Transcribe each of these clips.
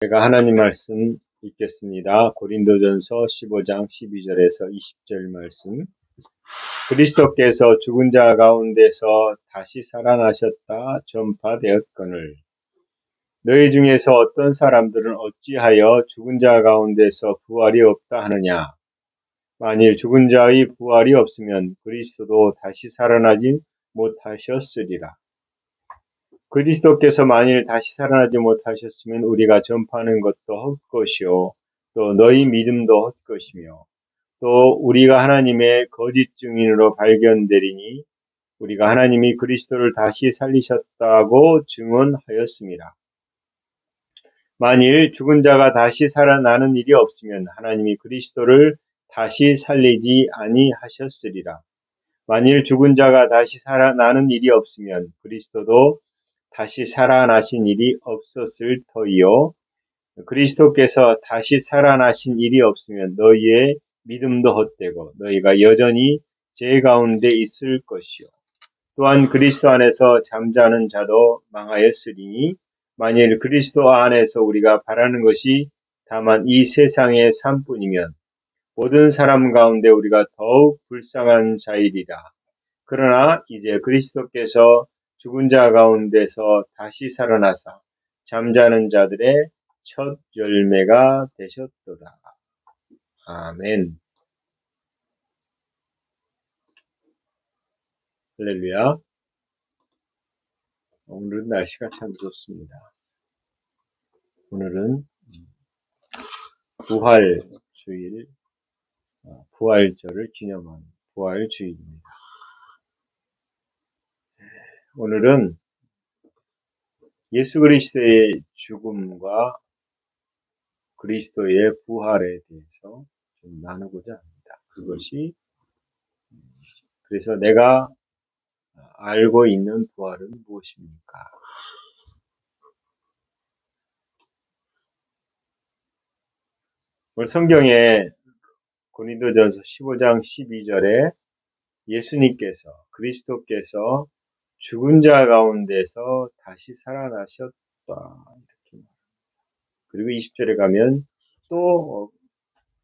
제가 하나님 말씀 읽겠습니다. 고린도전서 15장 12절에서 20절 말씀. 그리스도께서 죽은 자 가운데서 다시 살아나셨다 전파되었거늘 너희 중에서 어떤 사람들은 어찌하여 죽은 자 가운데서 부활이 없다 하느냐. 만일 죽은 자의 부활이 없으면 그리스도도 다시 살아나지 못하셨으리라. 그리스도께서 만일 다시 살아나지 못하셨으면 우리가 전파하는 것도 헛것이요 또 너희 믿음도 헛것이며 또 우리가 하나님의 거짓 증인으로 발견되리니 우리가 하나님이 그리스도를 다시 살리셨다고 증언하였습니다. 만일 죽은 자가 다시 살아나는 일이 없으면 하나님이 그리스도를 다시 살리지 아니하셨으리라. 만일 죽은 자가 다시 살아나는 일이 없으면 그리스도도 다시 살아나신 일이 없었을 터이요. 그리스도께서 다시 살아나신 일이 없으면 너희의 믿음도 헛되고 너희가 여전히 죄 가운데 있을 것이요. 또한 그리스도 안에서 잠자는 자도 망하였으리니 만일 그리스도 안에서 우리가 바라는 것이 다만 이 세상의 삶뿐이면 모든 사람 가운데 우리가 더욱 불쌍한 자이리라. 그러나 이제 그리스도께서 죽은 자 가운데서 다시 살아나사 잠자는 자들의 첫 열매가 되셨도다. 아멘. 할렐루야. 오늘은 날씨가 참 좋습니다. 오늘은 부활주일, 부활절을 기념하는 부활주일입니다. 오늘은 예수 그리스도의 죽음과 그리스도의 부활에 대해서 좀 나누고자 합니다. 그것이 그래서 내가 알고 있는 부활은 무엇입니까? 오늘 성경에 고린도전서 15장 12절에 예수님께서 그리스도께서 죽은 자 가운데서 다시 살아나셨다 이렇게 말합니다. 그리고 20절에 가면 또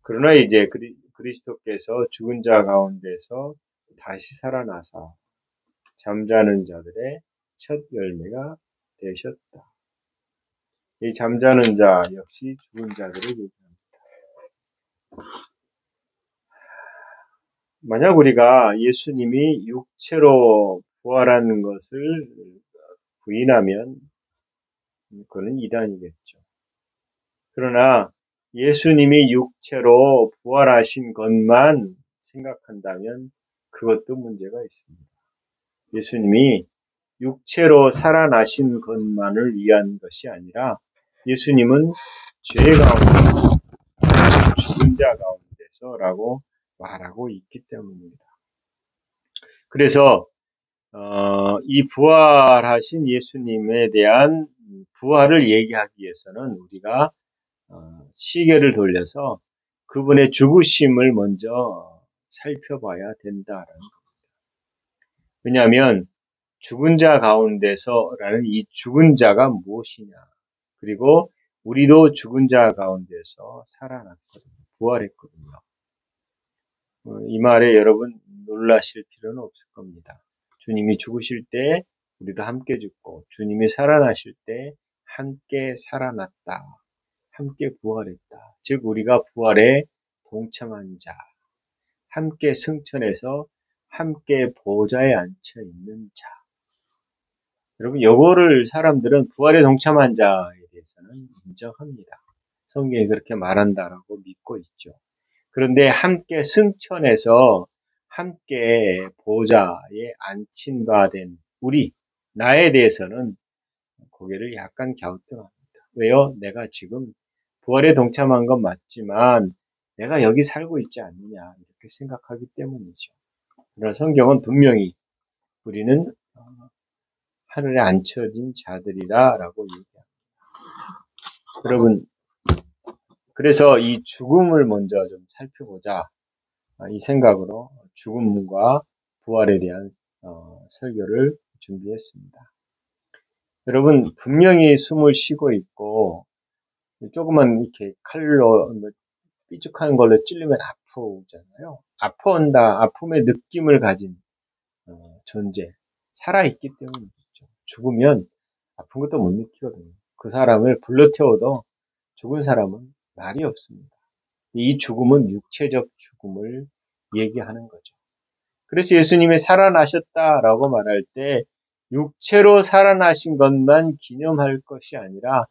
그러나 이제 그리스도께서 죽은 자 가운데서 다시 살아나사 잠자는 자들의 첫 열매가 되셨다. 이 잠자는 자 역시 죽은 자들을 얘기합니다. 만약 우리가 예수님이 육체로 부활하는 것을 부인하면 그거는 이단이겠죠. 그러나 예수님이 육체로 부활하신 것만 생각한다면 그것도 문제가 있습니다. 예수님이 육체로 살아나신 것만을 위한 것이 아니라 예수님은 죄 가운데서 죽은 자 가운데서라고 말하고 있기 때문입니다. 그래서 이 부활하신 예수님에 대한 부활을 얘기하기 위해서는 우리가 시계를 돌려서 그분의 죽으심을 먼저 살펴봐야 된다라는 겁니다. 왜냐하면 죽은 자 가운데서라는 이 죽은 자가 무엇이냐. 그리고 우리도 죽은 자 가운데서 살아났거든요. 부활했거든요. 이 말에 여러분 놀라실 필요는 없을 겁니다. 주님이 죽으실 때 우리도 함께 죽고 주님이 살아나실 때 함께 살아났다. 함께 부활했다. 즉 우리가 부활에 동참한 자, 함께 승천해서 함께 보좌에 앉혀 있는 자. 여러분 요거를 사람들은 부활에 동참한 자에 대해서는 인정합니다. 성경이 그렇게 말한다라고 믿고 있죠. 그런데 함께 승천해서 함께 보좌에 앉힌 바 된 우리, 나에 대해서는 고개를 약간 갸우뚱합니다. 왜요? 내가 지금 부활에 동참한 건 맞지만 내가 여기 살고 있지 않느냐 이렇게 생각하기 때문이죠. 그러나 성경은 분명히 우리는 하늘에 앉혀진 자들이다라고 얘기합니다. 여러분, 그래서 이 죽음을 먼저 좀 살펴보자 이 생각으로 죽음과 부활에 대한 설교를 준비했습니다. 여러분 분명히 숨을 쉬고 있고 조그만 이렇게 칼로 뭐 삐죽한 걸로 찔리면 아프잖아요. 아파온다, 아픔의 느낌을 가진 존재, 살아있기 때문이죠. 죽으면 아픈 것도 못 느끼거든요. 그 사람을 불러태워도 죽은 사람은 말이 없습니다. 이 죽음은 육체적 죽음을 얘기하는 거죠. 그래서 예수님이 살아나셨다라고 말할 때 육체로 살아나신 것만 기념할 것이 아니라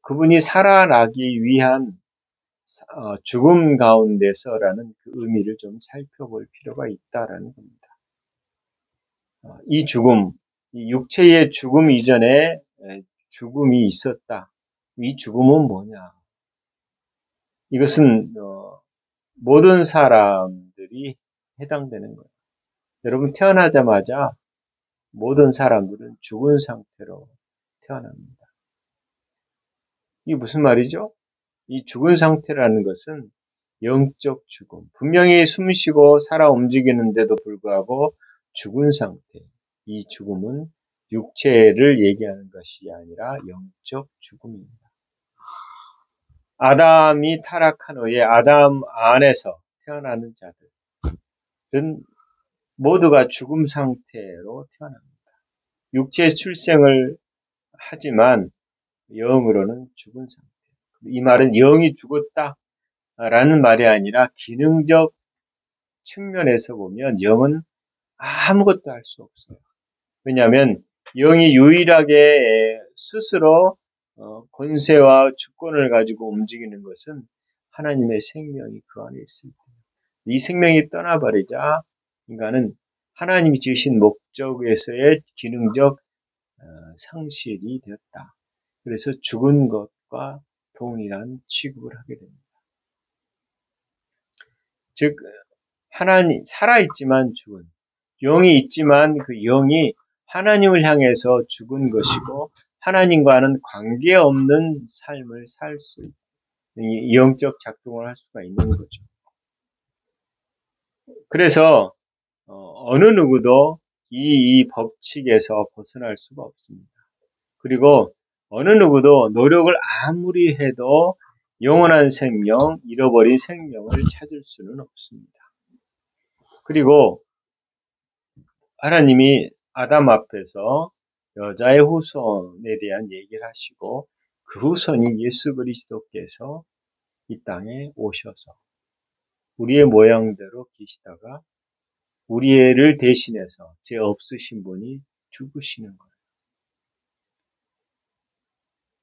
그분이 살아나기 위한 죽음 가운데서라는 그 의미를 좀 살펴볼 필요가 있다라는 겁니다. 이 죽음, 이 육체의 죽음 이전에 죽음이 있었다. 이 죽음은 뭐냐? 이것은 모든 사람들이 해당되는 거예요. 여러분 태어나자마자 모든 사람들은 죽은 상태로 태어납니다. 이게 무슨 말이죠? 이 죽은 상태라는 것은 영적 죽음. 분명히 숨쉬고 살아 움직이는데도 불구하고 죽은 상태. 이 죽음은 육체를 얘기하는 것이 아니라 영적 죽음입니다. 아담이 타락한 후에 아담 안에서 태어나는 자들은 모두가 죽음 상태로 태어납니다. 육체 출생을 하지만 영으로는 죽은 상태. 이 말은 영이 죽었다라는 말이 아니라 기능적 측면에서 보면 영은 아무것도 할 수 없어요. 왜냐하면 영이 유일하게 스스로 권세와 주권을 가지고 움직이는 것은 하나님의 생명이 그 안에 있을 때. 이 생명이 떠나버리자 인간은 하나님이 지으신 목적에서의 기능적 상실이 되었다. 그래서 죽은 것과 동일한 취급을 하게 됩니다. 즉 하나님 살아있지만 죽은 영이 있지만 그 영이 하나님을 향해서 죽은 것이고 하나님과는 관계없는 삶을 살 수 있는 영적 작동을 할 수가 있는 거죠. 그래서 어느 누구도 이 법칙에서 벗어날 수가 없습니다. 그리고 어느 누구도 노력을 아무리 해도 영원한 생명, 잃어버린 생명을 찾을 수는 없습니다. 그리고 하나님이 아담 앞에서 여자의 후손에 대한 얘기를 하시고 그 후손이 예수 그리스도께서 이 땅에 오셔서 우리의 모양대로 계시다가 우리를 대신해서 죄 없으신 분이 죽으시는 거예요.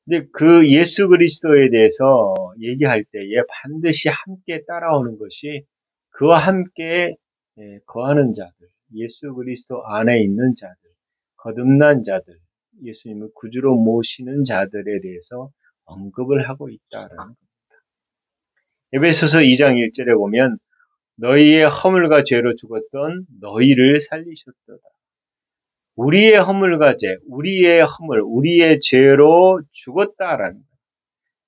근데 그 예수 그리스도에 대해서 얘기할 때에 반드시 함께 따라오는 것이 그와 함께 거하는 자들, 예수 그리스도 안에 있는 자들, 거듭난 자들, 예수님을 구주로 모시는 자들에 대해서 언급을 하고 있다라는 겁니다. 에베소서 2장 1절에 보면 너희의 허물과 죄로 죽었던 너희를 살리셨도다. 우리의 허물과 죄, 우리의 허물, 우리의 죄로 죽었다라는 거예요.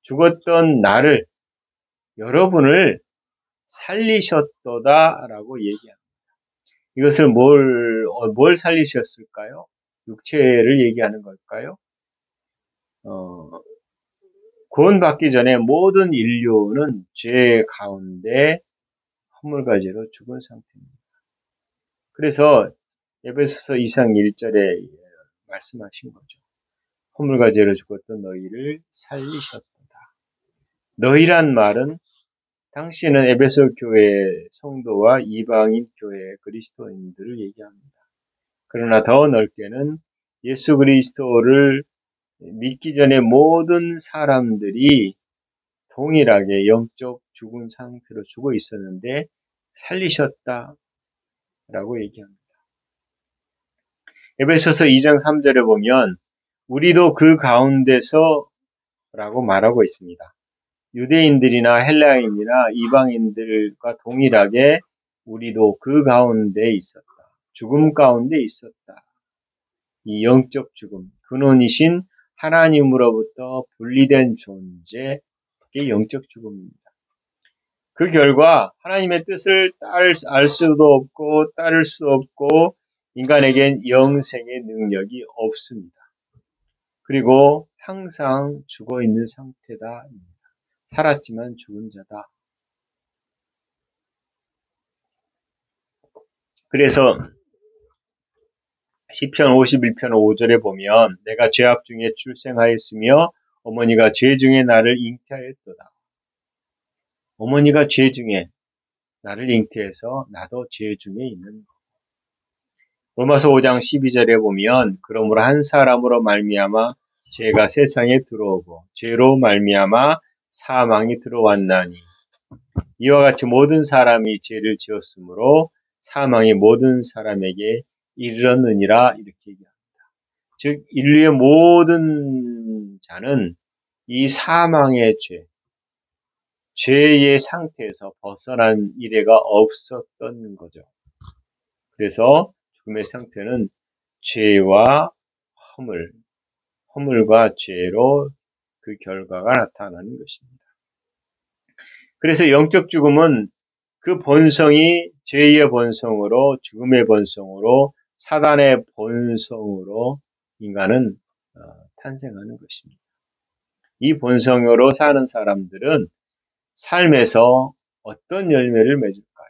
죽었던 나를, 여러분을 살리셨도다라고 얘기합니다. 이것을 뭘 살리셨을까요? 육체를 얘기하는 걸까요? 구원받기 전에 모든 인류는 죄 가운데 허물과 죄로 죽은 상태입니다. 그래서 에베소서 2장 1절에 말씀하신 거죠. 허물과 죄로 죽었던 너희를 살리셨도다. 너희란 말은 당시에는 에베소 교회 성도와 이방인 교회 그리스도인들을 얘기합니다. 그러나 더 넓게는 예수 그리스도를 믿기 전에 모든 사람들이 동일하게 영적 죽은 상태로 죽어 있었는데 살리셨다라고 얘기합니다. 에베소서 2장 3절에 보면 우리도 그 가운데서 라고 말하고 있습니다. 유대인들이나 헬라인이나 이방인들과 동일하게 우리도 그 가운데 있었다. 죽음 가운데 있었다. 이 영적 죽음, 근원이신 하나님으로부터 분리된 존재, 그게 영적 죽음입니다. 그 결과 하나님의 뜻을 알 수도 없고 따를 수 없고 인간에겐 영생의 능력이 없습니다. 그리고 항상 죽어있는 상태다. 살았지만 죽은 자다. 그래서 시편 51편 5절에 보면 내가 죄악 중에 출생하였으며 어머니가 죄 중에 나를 잉태하였도다. 어머니가 죄 중에 나를 잉태해서 나도 죄 중에 있는 것. 로마서 5장 12절에 보면 그러므로 한 사람으로 말미암아 죄가 세상에 들어오고 죄로 말미암아 사망이 들어왔나니 이와 같이 모든 사람이 죄를 지었으므로 사망이 모든 사람에게 이르렀느니라 이렇게 얘기합니다. 즉 인류의 모든 자는 이 사망의 죄의 상태에서 벗어난 이래가 없었던 거죠. 그래서 죽음의 상태는 죄와 허물과 죄로 그 결과가 나타나는 것입니다. 그래서 영적 죽음은 그 본성이 죄의 본성으로 죽음의 본성으로 사단의 본성으로 인간은 탄생하는 것입니다. 이 본성으로 사는 사람들은 삶에서 어떤 열매를 맺을까요?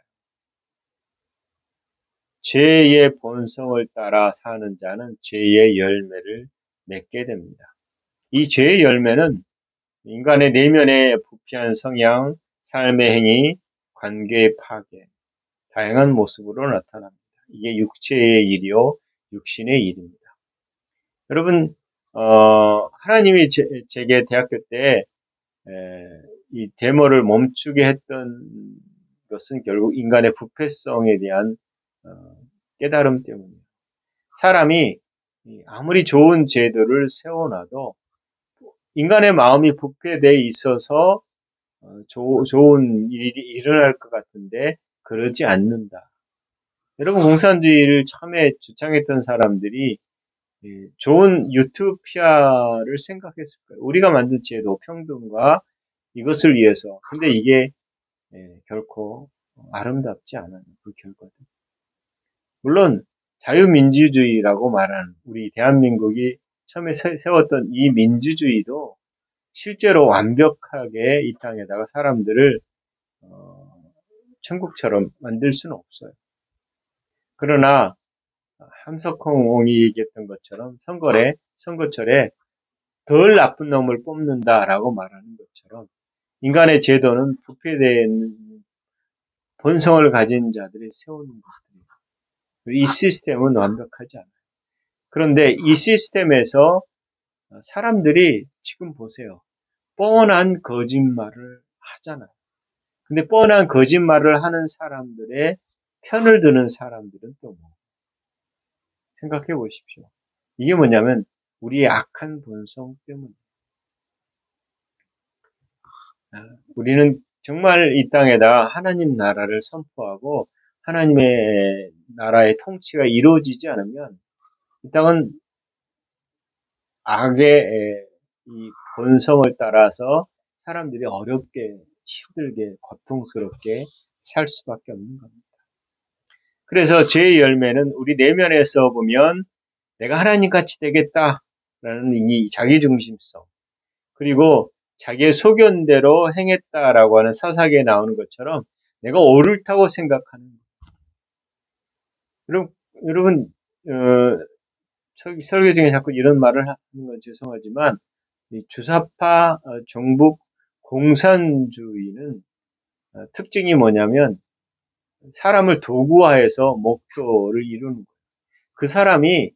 죄의 본성을 따라 사는 자는 죄의 열매를 맺게 됩니다. 이 죄의 열매는 인간의 내면의 부패한 성향, 삶의 행위, 관계의 파괴, 다양한 모습으로 나타납니다. 이게 육체의 일이요, 육신의 일입니다. 여러분, 하나님이 제게 대학교 때 이 데모를 멈추게 했던 것은 결국 인간의 부패성에 대한 깨달음 때문이에요. 사람이 아무리 좋은 제도를 세워놔도 인간의 마음이 부패되어 있어서 좋은 일이 일어날 것 같은데 그러지 않는다. 여러분 공산주의를 처음에 주창했던 사람들이 좋은 유토피아를 생각했을 거예요. 우리가 만든 제도, 평등과 이것을 위해서. 근데 이게 결코 아름답지 않아요. 그 결과도. 물론 자유민주주의라고 말하는 우리 대한민국이 처음에 세웠던 이 민주주의도 실제로 완벽하게 이 땅에다가 사람들을 천국처럼 만들 수는 없어요. 그러나 함석홍이 얘기했던 것처럼 선거철에 덜 나쁜 놈을 뽑는다라고 말하는 것처럼 인간의 제도는 부패된 본성을 가진 자들이 세우는 것들이에요. 이 시스템은 완벽하지 않아요. 그런데 이 시스템에서 사람들이 지금 보세요. 뻔한 거짓말을 하잖아요. 근데 뻔한 거짓말을 하는 사람들의 편을 드는 사람들은 또 뭐? 생각해 보십시오. 이게 뭐냐면 우리의 악한 본성 때문이에요. 우리는 정말 이 땅에다 하나님 나라를 선포하고 하나님의 나라의 통치가 이루어지지 않으면 이 땅은 악의 이 본성을 따라서 사람들이 어렵게 힘들게 고통스럽게 살 수밖에 없는 겁니다. 그래서 죄의 열매는 우리 내면에서 보면 내가 하나님같이 되겠다라는 이 자기중심성 그리고 자기의 소견대로 행했다라고 하는 사사기에 나오는 것처럼 내가 옳다고 생각하는 거예요. 여러분 설교 중에 자꾸 이런 말을 하는 건 죄송하지만 이 주사파 종북 공산주의는 특징이 뭐냐면 사람을 도구화해서 목표를 이루는 거예요. 그 사람이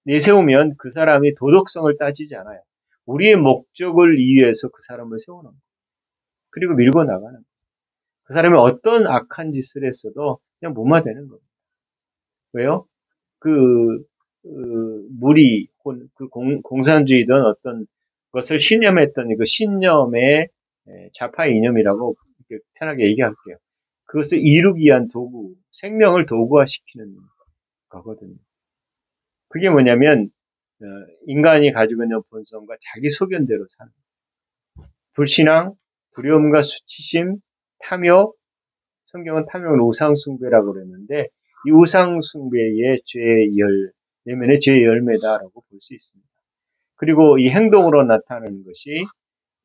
내세우면 그 사람이 도덕성을 따지지 않아요. 우리의 목적을 위해서 그 사람을 세우는 거예요. 그리고 밀고 나가는 거예요. 그 사람이 어떤 악한 짓을 했어도 그냥 무마되는 겁니다. 왜요? 무리, 공산주의든 어떤 것을 신념했던 그 신념의 좌파 이념이라고 이렇게 편하게 얘기할게요. 그것을 이루기 위한 도구, 생명을 도구화시키는 거거든요. 그게 뭐냐면 인간이 가지고 있는 본성과 자기 소견대로 사는 불신앙, 두려움과 수치심, 탐욕, 성경은 탐욕은 우상숭배라고 그랬는데 이 우상숭배의 내면의 죄의 열매다라고 볼 수 있습니다. 그리고 이 행동으로 나타나는 것이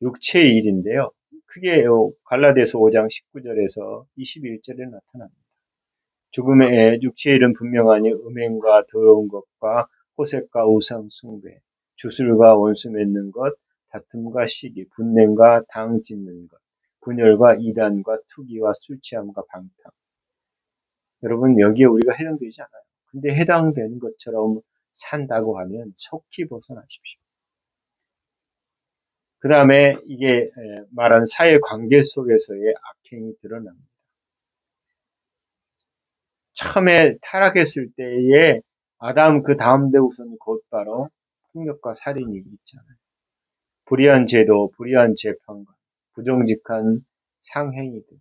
육체의 일인데요. 크게 갈라디아서 5장 19절에서 21절에 나타납니다. 죽음의 육체의 일은 분명하니 음행과 더러운 것과 호색과 우상 숭배, 주술과 원수 맺는 것, 다툼과 시기, 분냄과 당 짓는 것, 분열과 이단과 투기와 술 취함과 방탕. 여러분 여기에 우리가 해당되지 않아요. 근데 해당되는 것처럼 산다고 하면 속히 벗어나십시오. 그 다음에 이게 말한 사회관계 속에서의 악행이 드러납니다. 처음에 타락했을 때에 아담 그 다음 대우선 곧바로 폭력과 살인이 있잖아요. 불의한 제도, 불의한 재판관, 부정직한 상행위들,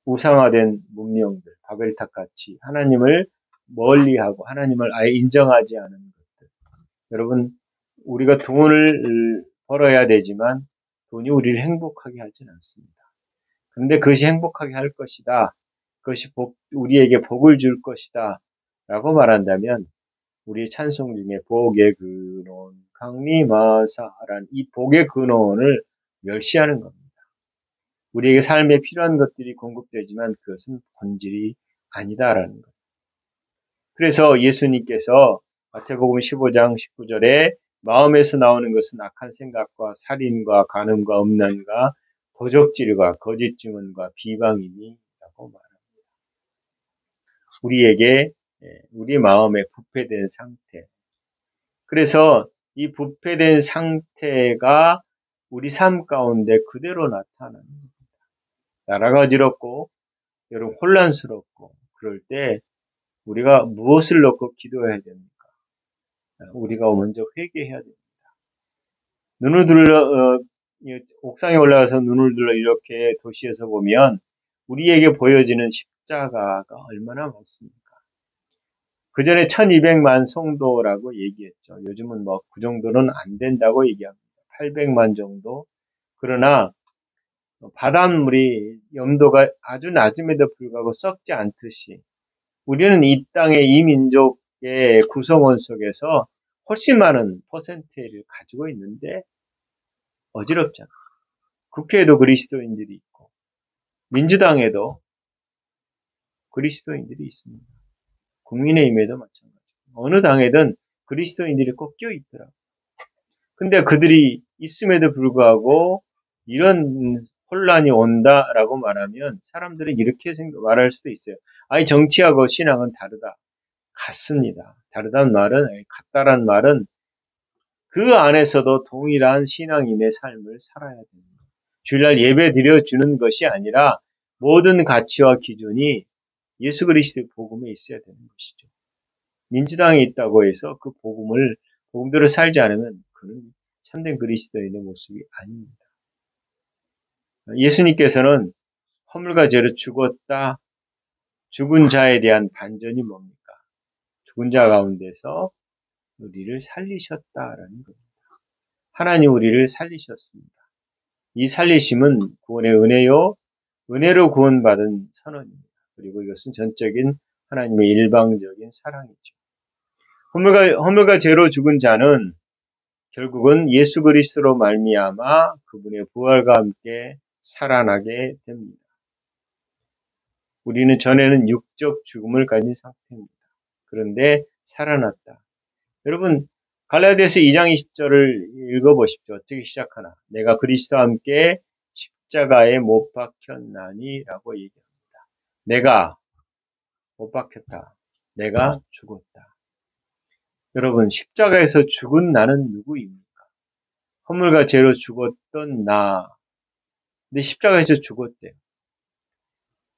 우상화된 문명들, 바벨탑같이 하나님을 멀리하고 하나님을 아예 인정하지 않은 것들. 여러분 우리가 돈을 벌어야 되지만 돈이 우리를 행복하게 하진 않습니다. 그런데 그것이 행복하게 할 것이다. 그것이 우리에게 복을 줄 것이다. 라고 말한다면 우리의 찬송 중에 복의 근원, 강림하사라는 이 복의 근원을 멸시하는 겁니다. 우리에게 삶에 필요한 것들이 공급되지만 그것은 본질이 아니다라는 것. 그래서 예수님께서 마태복음 15장 19절에 마음에서 나오는 것은 악한 생각과 살인과 간음과 음란과 도적질과 거짓 증언과 비방이니 라고 말합니다. 우리에게 우리 마음에 부패된 상태. 그래서 이 부패된 상태가 우리 삶 가운데 그대로 나타나는 겁니다. 나라가 어지럽고 여러분 혼란스럽고 그럴 때 우리가 무엇을 놓고 기도해야 됩니까? 우리가 먼저 회개해야 됩니다. 눈을 들러 옥상에 올라가서 눈을 들러 이렇게 도시에서 보면 우리에게 보여지는 십자가가 얼마나 많습니까? 그 전에 1200만 성도라고 얘기했죠. 요즘은 뭐 그 정도는 안 된다고 얘기합니다. 800만 정도. 그러나 바닷물이 염도가 아주 낮음에도 불구하고 썩지 않듯이 우리는 이 땅의 이 민족의 구성원 속에서 훨씬 많은 퍼센테이지를 가지고 있는데 어지럽잖아. 국회에도 그리스도인들이 있고 민주당에도 그리스도인들이 있습니다. 국민의힘에도 마찬가지고 어느 당에든 그리스도인들이 꼭 껴있더라고요. 근데 그들이 있음에도 불구하고 이런 혼란이 온다라고 말하면 사람들은 이렇게 말할 수도 있어요. 아니 정치하고 신앙은 다르다. 같습니다. 다르다는 말은 같다란 말은 그 안에서도 동일한 신앙인의 삶을 살아야 됩니다. 주일날 예배 드려주는 것이 아니라 모든 가치와 기준이 예수 그리스도의 복음에 있어야 되는 것이죠. 민주당에 있다고 해서 그 복음대로 살지 않으면 그는 참된 그리스도인의 모습이 아닙니다. 예수님께서는 허물과 죄로 죽었다. 죽은 자에 대한 반전이 뭡니까? 죽은 자 가운데서 우리를 살리셨다라는 겁니다. 하나님 우리를 살리셨습니다. 이 살리심은 구원의 은혜요, 은혜로 구원받은 선언입니다. 그리고 이것은 전적인 하나님의 일방적인 사랑이죠. 허물과 죄로 죽은 자는 결국은 예수 그리스도로 말미암아 그분의 부활과 함께 살아나게 됩니다. 우리는 전에는 육적 죽음을 가진 상태입니다. 그런데 살아났다. 여러분 갈라디아서 2장 20절을 읽어보십시오. 어떻게 시작하나? 내가 그리스도와 함께 십자가에 못 박혔나니 라고 얘기합니다. 내가 못 박혔다. 내가 죽었다. 여러분 십자가에서 죽은 나는 누구입니까? 허물과 죄로 죽었던 나. 근데 십자가에서 죽었대요.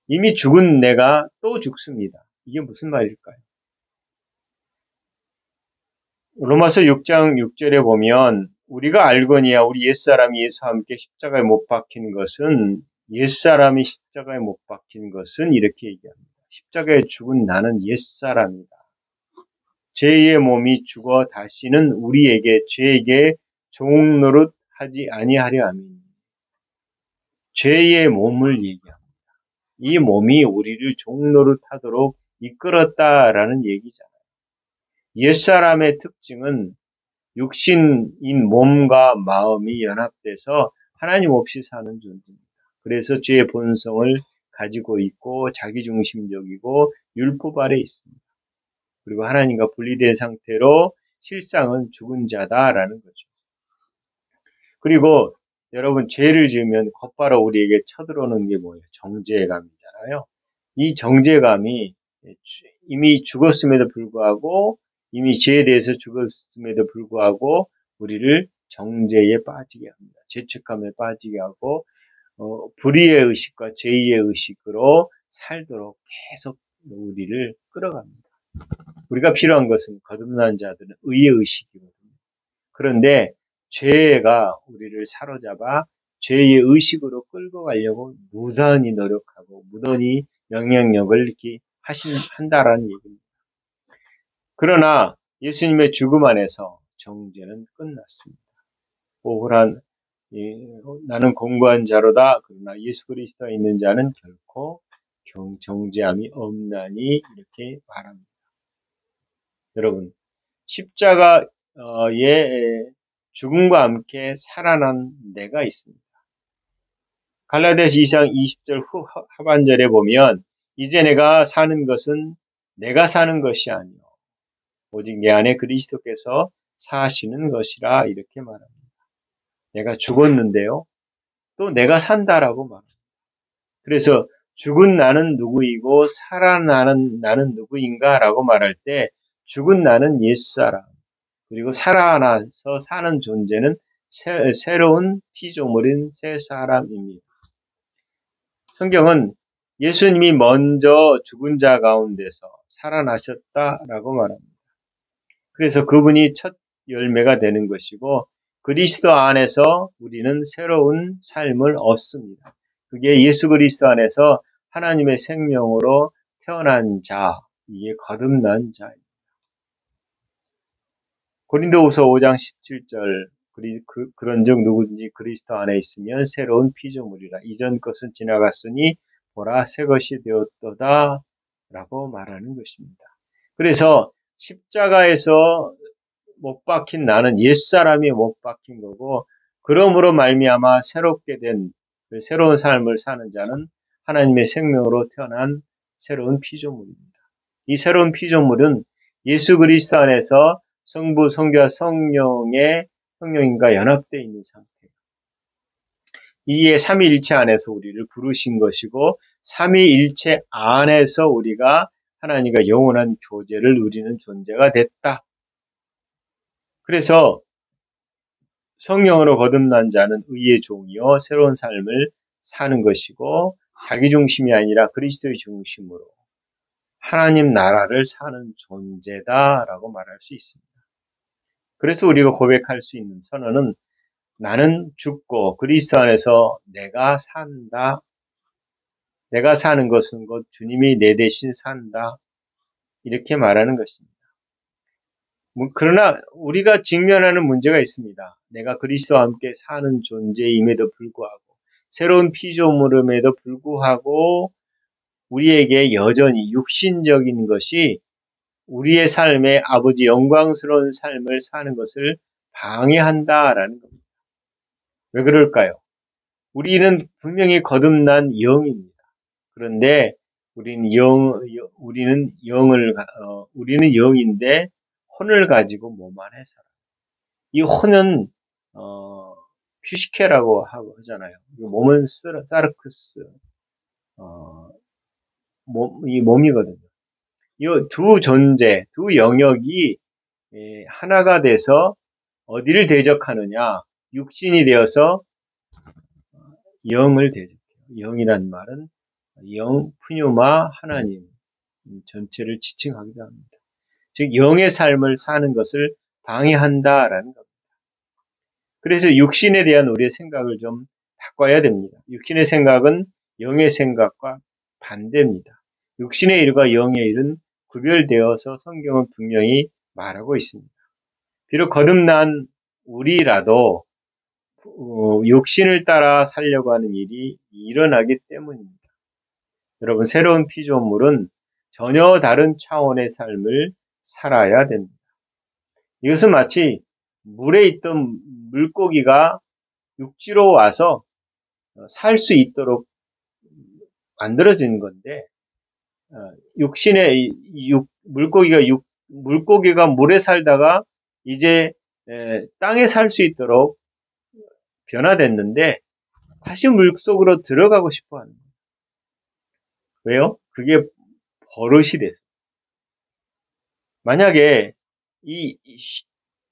이미 죽은 내가 또 죽습니다. 이게 무슨 말일까요? 로마서 6장 6절에 보면 우리가 알거니와 우리 옛사람이 예수와 함께 십자가에 못 박힌 것은 옛사람이 십자가에 못 박힌 것은 이렇게 얘기합니다. 십자가에 죽은 나는 옛사람이다. 죄의 몸이 죽어 다시는 우리에게 죄에게 종노릇 하지 아니하려 함이니 죄의 몸을 얘기합니다. 이 몸이 우리를 종노릇하도록 이끌었다라는 얘기잖아요. 옛사람의 특징은 육신인 몸과 마음이 연합돼서 하나님 없이 사는 존재입니다. 그래서 죄의 본성을 가지고 있고 자기중심적이고 율법 아래 있습니다. 그리고 하나님과 분리된 상태로 실상은 죽은 자다라는 거죠. 그리고 여러분 죄를 지으면 곧바로 우리에게 쳐들어오는 게 뭐예요? 정죄감이잖아요. 이 정죄감이 이미 죽었음에도 불구하고 이미 죄에 대해서 죽었음에도 불구하고 우리를 정죄에 빠지게 합니다. 죄책감에 빠지게 하고 불의의 의식과 죄의 의식으로 살도록 계속 우리를 끌어갑니다. 우리가 필요한 것은 거듭난 자들은 의의 의식이거든요. 그런데 죄가 우리를 사로잡아 죄의 의식으로 끌고 가려고 무던히 노력하고 무던히 영향력을 이렇게 한다라는 얘기입니다. 그러나 예수님의 죽음 안에서 정죄는 끝났습니다. 오호란 나는 공고한 자로다. 그러나 예수 그리스도에 있는 자는 결코 정죄함이 없나니 이렇게 말합니다. 여러분 십자가의 죽음과 함께 살아난 내가 있습니다. 갈라디아서 2장 20절 하반절에 보면 이제 내가 사는 것은 내가 사는 것이 아니요 오직 내 안에 그리스도께서 사시는 것이라 이렇게 말합니다. 내가 죽었는데요. 또 내가 산다라고 말합니다. 그래서 죽은 나는 누구이고 살아나는 나는 누구인가라고 말할 때 죽은 나는 옛사람 그리고 살아나서 사는 존재는 새로운 피조물인 새 사람입니다. 성경은 예수님이 먼저 죽은 자 가운데서 살아나셨다라고 말합니다. 그래서 그분이 첫 열매가 되는 것이고 그리스도 안에서 우리는 새로운 삶을 얻습니다. 그게 예수 그리스도 안에서 하나님의 생명으로 태어난 자, 이게 거듭난 자입니다. 고린도후서 5장 17절 그런즉 누구든지 그리스도 안에 있으면 새로운 피조물이라 이전 것은 지나갔으니 보라 새 것이 되었도다 라고 말하는 것입니다. 그래서 십자가에서 못 박힌 나는 옛사람이 못 박힌 거고 그러므로 말미암아 새롭게 된 새로운 삶을 사는 자는 하나님의 생명으로 태어난 새로운 피조물입니다. 이 새로운 피조물은 예수 그리스도 안에서 성부, 성자와 성령인과 연합되어 있는 상태예요. 이에 삼위일체 안에서 우리를 부르신 것이고 삼위일체 안에서 우리가 하나님과 영원한 교제를 누리는 존재가 됐다. 그래서 성령으로 거듭난 자는 의의 종이요 새로운 삶을 사는 것이고 자기 중심이 아니라 그리스도의 중심으로 하나님 나라를 사는 존재다라고 말할 수 있습니다. 그래서 우리가 고백할 수 있는 선언은 나는 죽고 그리스도 안에서 내가 산다. 내가 사는 것은 곧 주님이 내 대신 산다. 이렇게 말하는 것입니다. 그러나 우리가 직면하는 문제가 있습니다. 내가 그리스도와 함께 사는 존재임에도 불구하고 새로운 피조물임에도 불구하고 우리에게 여전히 육신적인 것이 우리의 삶에 아버지 영광스러운 삶을 사는 것을 방해한다라는 겁니다. 왜 그럴까요? 우리는 분명히 거듭난 영입니다. 그런데 우리는 영인데 혼을 가지고 몸 안에 살아요. 이 혼은 퓨시케라고 하잖아요. 몸은 사르크스, 이 몸이거든요. 이 두 존재, 두 영역이 하나가 돼서 어디를 대적하느냐? 육신이 되어서 영을 대적해요. 영이란 말은 영, 푸뉴마, 하나님 전체를 지칭하기도 합니다. 즉 영의 삶을 사는 것을 방해한다라는 겁니다. 그래서 육신에 대한 우리의 생각을 좀 바꿔야 됩니다. 육신의 생각은 영의 생각과 반대입니다. 육신의 일과 영의 일은 구별되어서 성경은 분명히 말하고 있습니다. 비록 거듭난 우리라도 육신을 따라 살려고 하는 일이 일어나기 때문입니다. 여러분 새로운 피조물은 전혀 다른 차원의 삶을 살아야 됩니다. 이것은 마치 물에 있던 물고기가 육지로 와서 살 수 있도록 만들어진 건데, 물고기가 물에 살다가 이제 땅에 살 수 있도록 변화됐는데 다시 물속으로 들어가고 싶어 하는 거예요. 왜요? 그게 버릇이 돼서. 만약에 이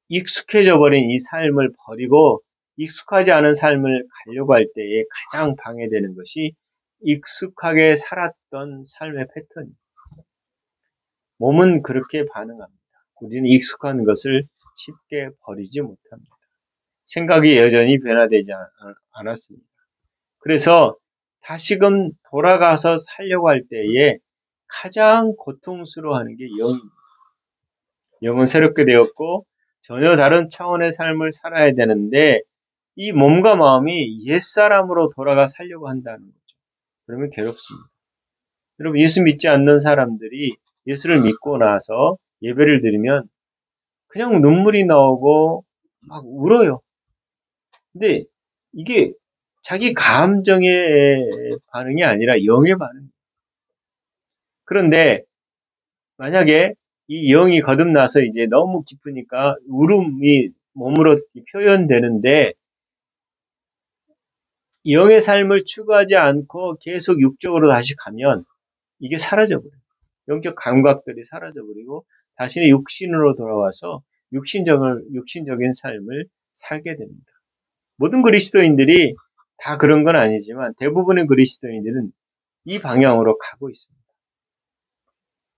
익숙해져 버린 이 삶을 버리고 익숙하지 않은 삶을 가려고 할 때에 가장 방해되는 것이 익숙하게 살았던 삶의 패턴입니다. 몸은 그렇게 반응합니다. 우리는 익숙한 것을 쉽게 버리지 못합니다. 생각이 여전히 변화되지 않았습니다. 그래서 다시금 돌아가서 살려고 할 때에 가장 고통스러워하는 게 영입니다. 영은 새롭게 되었고 전혀 다른 차원의 삶을 살아야 되는데 이 몸과 마음이 옛사람으로 돌아가 살려고 한다는 거죠. 그러면 괴롭습니다. 여러분, 예수 믿지 않는 사람들이 예수를 믿고 나서 예배를 드리면 그냥 눈물이 나오고 막 울어요. 근데 이게 자기 감정의 반응이 아니라 영의 반응이에요. 그런데 만약에 이 영이 거듭나서 이제 너무 기쁘니까 울음이 몸으로 표현되는데 영의 삶을 추구하지 않고 계속 육적으로 다시 가면 이게 사라져버려요. 영적 감각들이 사라져버리고 자신의 육신으로 돌아와서 육신적인 삶을 살게 됩니다. 모든 그리스도인들이 다 그런 건 아니지만 대부분의 그리스도인들은 이 방향으로 가고 있습니다.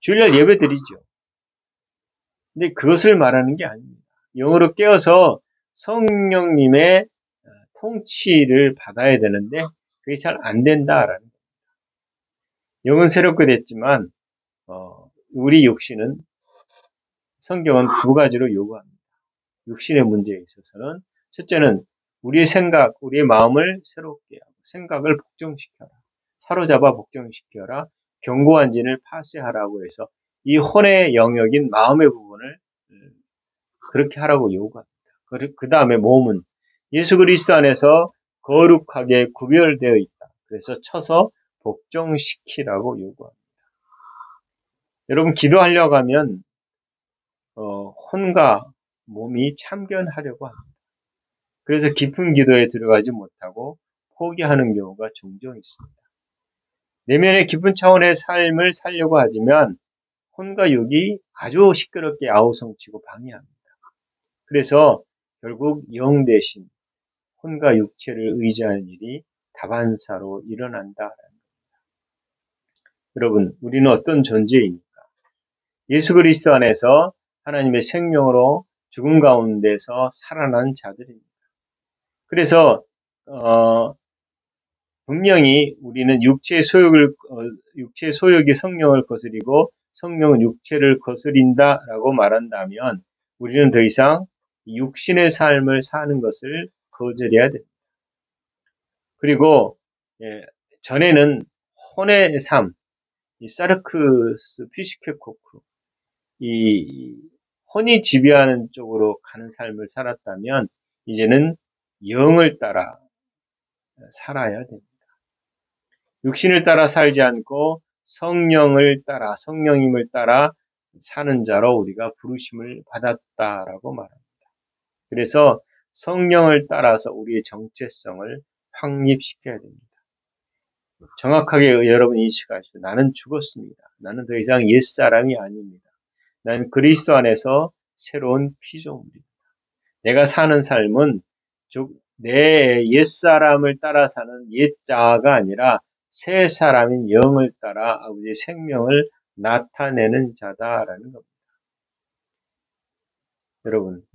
주일날 예배 드리죠. 근데 그것을 말하는 게 아닙니다. 영으로 깨어서 성령님의 통치를 받아야 되는데 그게 잘 안 된다라는 거예요. 영은 새롭게 됐지만 우리 육신은 성경은 두 가지로 요구합니다. 육신의 문제에 있어서는 첫째는 우리의 생각, 우리의 마음을 새롭게 하고 생각을 복종시켜라. 사로잡아 복종시켜라. 견고한 진을 파쇄하라고 해서 이 혼의 영역인 마음의 부분을 그렇게 하라고 요구합니다. 그 다음에 몸은 예수 그리스도 안에서 거룩하게 구별되어 있다. 그래서 쳐서 복종시키라고 요구합니다. 여러분, 기도하려고 하면 혼과 몸이 참견하려고 합니다. 그래서 깊은 기도에 들어가지 못하고 포기하는 경우가 종종 있습니다. 내면의 깊은 차원의 삶을 살려고 하지만 혼과 육이 아주 시끄럽게 아우성치고 방해합니다. 그래서 결국 영 대신 혼과 육체를 의지하는 일이 다반사로 일어난다. 여러분, 우리는 어떤 존재입니까? 예수 그리스도 안에서 하나님의 생명으로 죽음 가운데서 살아난 자들입니다. 그래서 분명히 우리는 육체의 소욕이 성령을 거스리고 성령은 육체를 거스린다라고 말한다면 우리는 더 이상 육신의 삶을 사는 것을 거절해야 됩니다. 그리고 전에는 혼의 삶, 이 사르크스 피시케코크, 이 혼이 지배하는 쪽으로 가는 삶을 살았다면 이제는 영을 따라 살아야 됩니다. 육신을 따라 살지 않고 성령님을 따라 사는 자로 우리가 부르심을 받았다라고 말합니다. 그래서 성령을 따라서 우리의 정체성을 확립시켜야 됩니다. 정확하게 여러분 인식하시오. 나는 죽었습니다. 나는 더 이상 옛사람이 아닙니다. 나는 그리스도 안에서 새로운 피조물입니다. 내가 사는 삶은 내 옛사람을 따라 사는 옛자가 아니라 새 사람인 영을 따라 아버지의 생명을 나타내는 자다라는 겁니다. 여러분,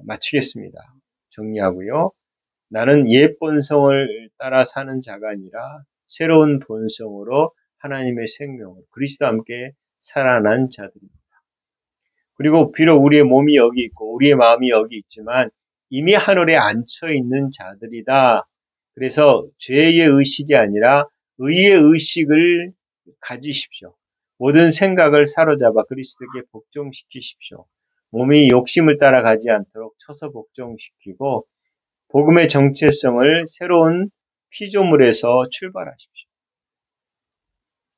마치겠습니다. 정리하고요. 나는 옛 본성을 따라 사는 자가 아니라 새로운 본성으로 하나님의 생명을 그리스도와 함께 살아난 자들입니다. 그리고 비록 우리의 몸이 여기 있고 우리의 마음이 여기 있지만 이미 하늘에 앉혀 있는 자들이다. 그래서 죄의 의식이 아니라 의의 의식을 가지십시오. 모든 생각을 사로잡아 그리스도께 복종시키십시오. 몸이 욕심을 따라가지 않도록 쳐서 복종시키고 복음의 정체성을 새로운 피조물에서 출발하십시오.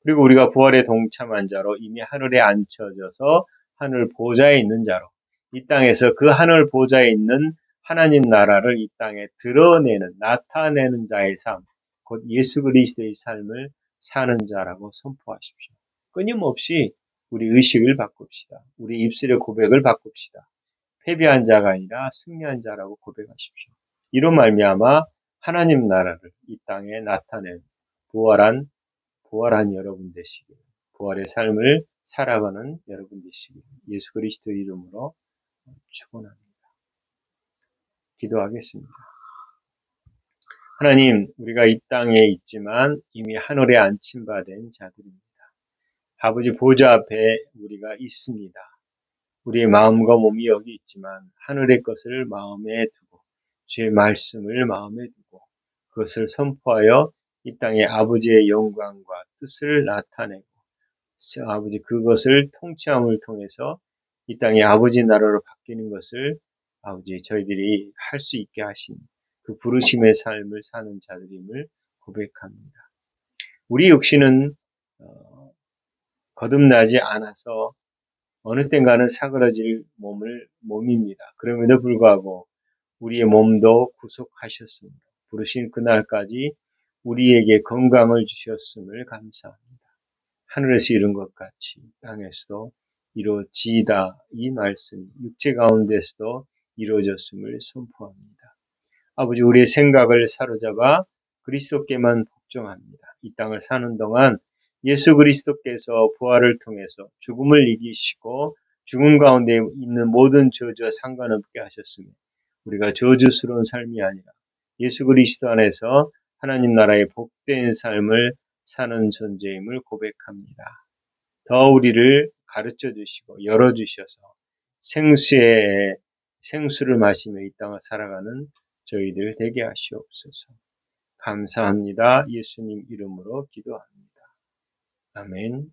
그리고 우리가 부활에 동참한 자로 이미 하늘에 앉혀져서 하늘 보좌에 있는 자로 이 땅에서 그 하늘 보좌에 있는 하나님 나라를 이 땅에 드러내는 나타내는 자의 삶, 곧 예수 그리스도의 삶을 사는 자라고 선포하십시오. 끊임없이 우리 의식을 바꿉시다. 우리 입술의 고백을 바꿉시다. 패배한 자가 아니라 승리한 자라고 고백하십시오. 이로 말미암아 하나님 나라를 이 땅에 나타낸 부활한 여러분 되시길, 부활의 삶을 살아가는 여러분 되시길 예수 그리스도 이름으로 축원합니다. 기도하겠습니다. 하나님, 우리가 이 땅에 있지만 이미 하늘에 안침받은 자들입니다. 아버지 보좌 앞에 우리가 있습니다. 우리의 마음과 몸이 여기 있지만 하늘의 것을 마음에 두고 주의 말씀을 마음에 두고 그것을 선포하여 이 땅에 아버지의 영광과 뜻을 나타내고 아버지 그것을 통치함을 통해서 이 땅에 아버지 나라로 바뀌는 것을 아버지 저희들이 할 수 있게 하신 그 부르심의 삶을 사는 자들임을 고백합니다. 우리 육신은 거듭나지 않아서 어느 땐가는 사그러질 몸입니다. 그럼에도 불구하고 우리의 몸도 구속하셨습니다. 부르신 그날까지 우리에게 건강을 주셨음을 감사합니다. 하늘에서 이룬 것 같이 땅에서도 이루어지이다. 이 말씀이 육체 가운데서도 이루어졌음을 선포합니다. 아버지 우리의 생각을 사로잡아 그리스도께만 복종합니다. 이 땅을 사는 동안 예수 그리스도께서 부활을 통해서 죽음을 이기시고 죽음 가운데 있는 모든 저주와 상관없게 하셨으며 우리가 저주스러운 삶이 아니라 예수 그리스도 안에서 하나님 나라의 복된 삶을 사는 존재임을 고백합니다. 더 우리를 가르쳐 주시고 열어주셔서 생수를 마시며 이 땅을 살아가는 저희들 되게 하시옵소서. 감사합니다. 예수님 이름으로 기도합니다. 아멘.